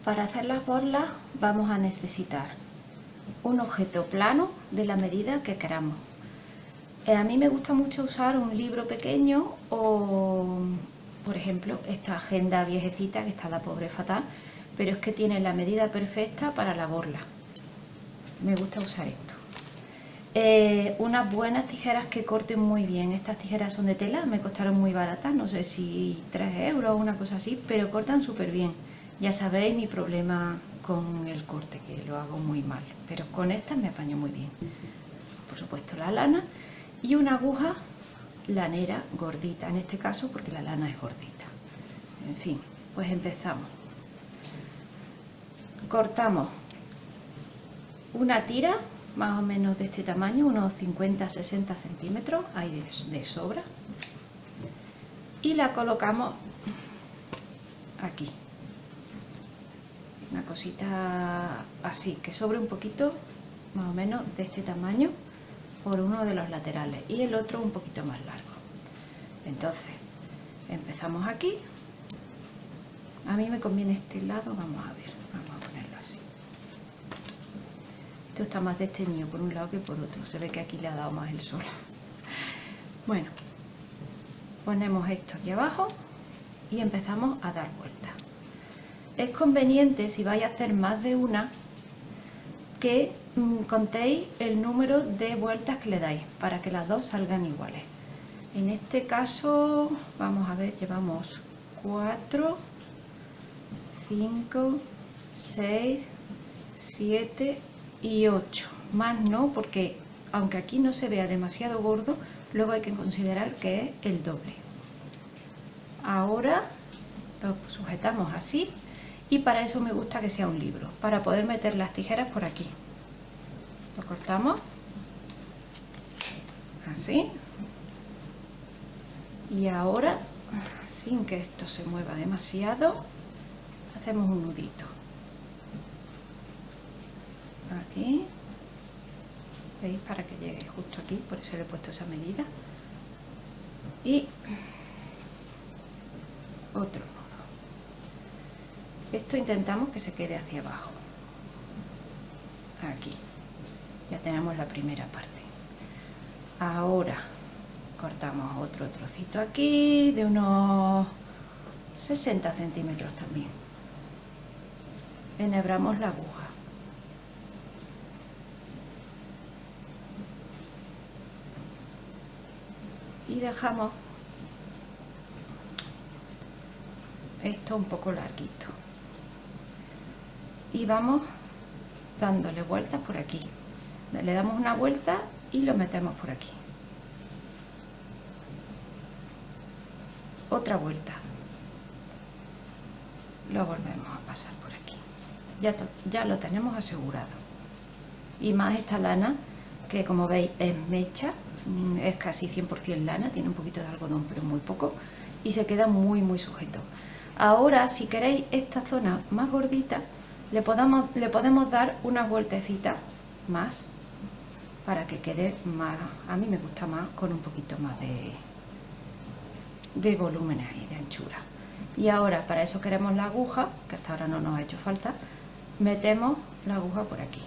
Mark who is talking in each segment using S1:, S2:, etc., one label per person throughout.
S1: Para hacer las borlas vamos a necesitar un objeto plano de la medida que queramos. A mí me gusta mucho usar un libro pequeño o, por ejemplo, esta agenda viejecita que está la pobre fatal, pero es que tiene la medida perfecta para la borla. Me gusta usar esto. Unas buenas tijeras que corten muy bien. Estas tijeras son de tela, me costaron muy baratas, no sé si 3 euros o una cosa así, pero cortan súper bien. Ya sabéis mi problema con el corte, que lo hago muy mal, pero con estas me apaño muy bien. Por supuesto la lana y una aguja lanera gordita, en este caso porque la lana es gordita. En fin, pues empezamos. Cortamos una tira más o menos de este tamaño, unos 50-60 centímetros, hay de sobra, y la colocamos aquí. Una cosita así, que sobre un poquito, más o menos de este tamaño, por uno de los laterales, y el otro un poquito más largo. Entonces, empezamos aquí. A mí me conviene este lado, vamos a ver, vamos a ponerlo así. Esto está más desteñido por un lado que por otro, se ve que aquí le ha dado más el sol. Bueno, ponemos esto aquí abajo y empezamos a dar vueltas. Es conveniente, si vais a hacer más de una, que contéis el número de vueltas que le dais para que las dos salgan iguales. En este caso, vamos a ver, llevamos 4, 5, 6, 7 y 8. Más no, porque aunque aquí no se vea demasiado gordo, luego hay que considerar que es el doble. Ahora lo sujetamos así. Y para eso me gusta que sea un libro, para poder meter las tijeras por aquí. Lo cortamos así. Y ahora, sin que esto se mueva demasiado, hacemos un nudito. Aquí. ¿Veis? Para que llegue justo aquí, por eso le he puesto esa medida. Y otro nudo. Esto intentamos que se quede hacia abajo. Aquí. Ya tenemos la primera parte. Ahora cortamos otro trocito aquí de unos 60 centímetros también. Enhebramos la aguja. Y dejamos esto un poco larguito. Y vamos dándole vueltas por aquí. Le damos una vuelta y lo metemos por aquí. Otra vuelta. Lo volvemos a pasar por aquí. Ya lo tenemos asegurado. Y más esta lana, que como veis es mecha, es casi 100% lana, tiene un poquito de algodón pero muy poco, y se queda muy sujeto. Ahora, si queréis esta zona más gordita, le podemos dar unas vueltecitas más para que quede más, a mí me gusta más con un poquito más de volumen ahí, de anchura. Y ahora, para eso queremos la aguja, que hasta ahora no nos ha hecho falta, metemos la aguja por aquí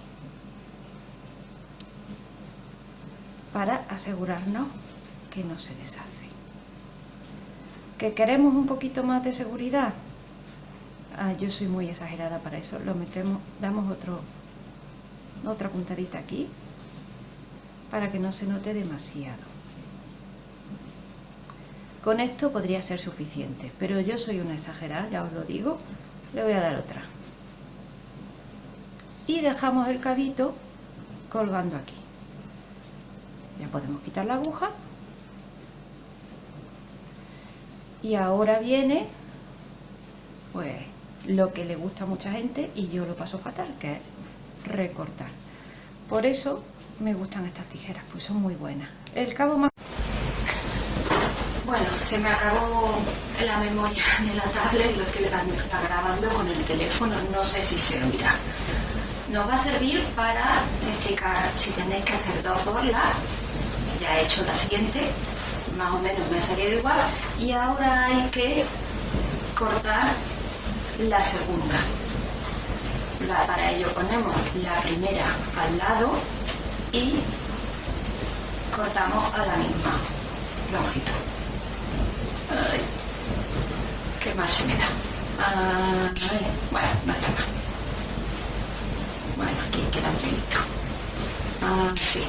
S1: para asegurarnos que no se deshace. ¿Que queremos un poquito más de seguridad? Yo soy muy exagerada para eso, lo metemos, damos otra puntadita aquí para que no se note demasiado. Con esto podría ser suficiente, pero yo soy una exagerada, ya os lo digo, le voy a dar otra. Y dejamos el cabito colgando aquí. Ya podemos quitar la aguja. Y ahora viene, pues, lo que le gusta a mucha gente y yo lo paso fatal, que es recortar. Por eso me gustan estas tijeras, pues son muy buenas. El cabo más...
S2: Bueno, se me acabó la memoria de la tablet, lo estoy grabando con el teléfono, no sé si se oirá. Nos va a servir para explicar si tenéis que hacer dos borlas. Ya he hecho la siguiente, más o menos me ha salido igual, y ahora hay que cortar la segunda. Para ello ponemos la primera al lado y cortamos a la misma longitud. Ay, qué mal se me da. Ay, bueno, no está mal. Bueno, aquí queda un pelito. Así.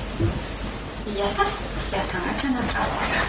S2: Y ya está. Ya están hechas nuestras bolas.